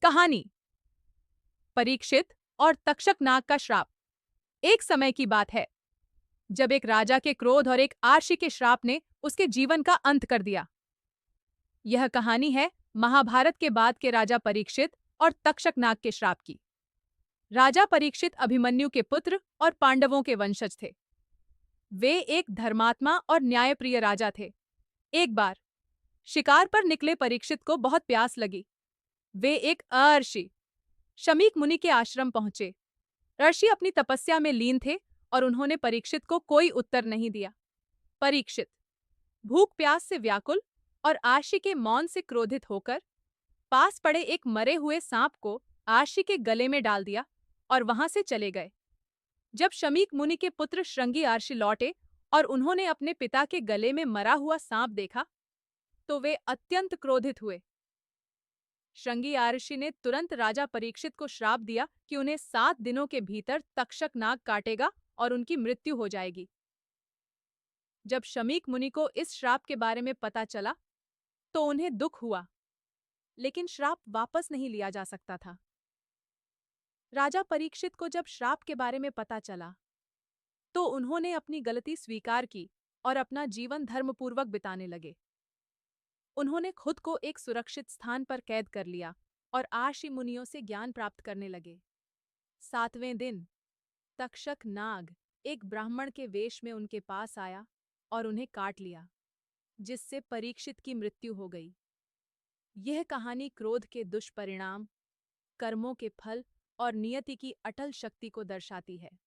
कहानी परीक्षित और तक्षक नाग का श्राप। एक समय की बात है जब एक राजा के क्रोध और एक आर्षी के श्राप ने उसके जीवन का अंत कर दिया। यह कहानी है महाभारत के बाद के राजा परीक्षित और तक्षक नाग के श्राप की। राजा परीक्षित अभिमन्यु के पुत्र और पांडवों के वंशज थे। वे एक धर्मात्मा और न्यायप्रिय राजा थे। एक बार शिकार पर निकले परीक्षित को बहुत प्यास लगी। वे एक अर्षि शमीक मुनि के आश्रम पहुंचे। ऋषि अपनी तपस्या में लीन थे और उन्होंने परीक्षित को कोई उत्तर नहीं दिया। परीक्षित भूख प्यास से व्याकुल और आशी के मौन से क्रोधित होकर पास पड़े एक मरे हुए सांप को आशी के गले में डाल दिया और वहां से चले गए। जब शमीक मुनि के पुत्र श्रृंगी आर्षि लौटे और उन्होंने अपने पिता के गले में मरा हुआ सांप देखा तो वे अत्यंत क्रोधित हुए। श्रृंगी आर्षि ने तुरंत राजा परीक्षित को श्राप दिया कि उन्हें 7 दिनों के भीतर तक्षक नाग काटेगा और उनकी मृत्यु हो जाएगी। जब शमीक मुनि को इस श्राप के बारे में पता चला तो उन्हें दुख हुआ, लेकिन श्राप वापस नहीं लिया जा सकता था। राजा परीक्षित को जब श्राप के बारे में पता चला तो उन्होंने अपनी गलती स्वीकार की और अपना जीवन धर्मपूर्वक बिताने लगे। उन्होंने खुद को एक सुरक्षित स्थान पर कैद कर लिया और आर्षि मुनियों से ज्ञान प्राप्त करने लगे। 7वें दिन तक्षक नाग एक ब्राह्मण के वेश में उनके पास आया और उन्हें काट लिया, जिससे परीक्षित की मृत्यु हो गई। यह कहानी क्रोध के दुष्परिणाम, कर्मों के फल और नियति की अटल शक्ति को दर्शाती है।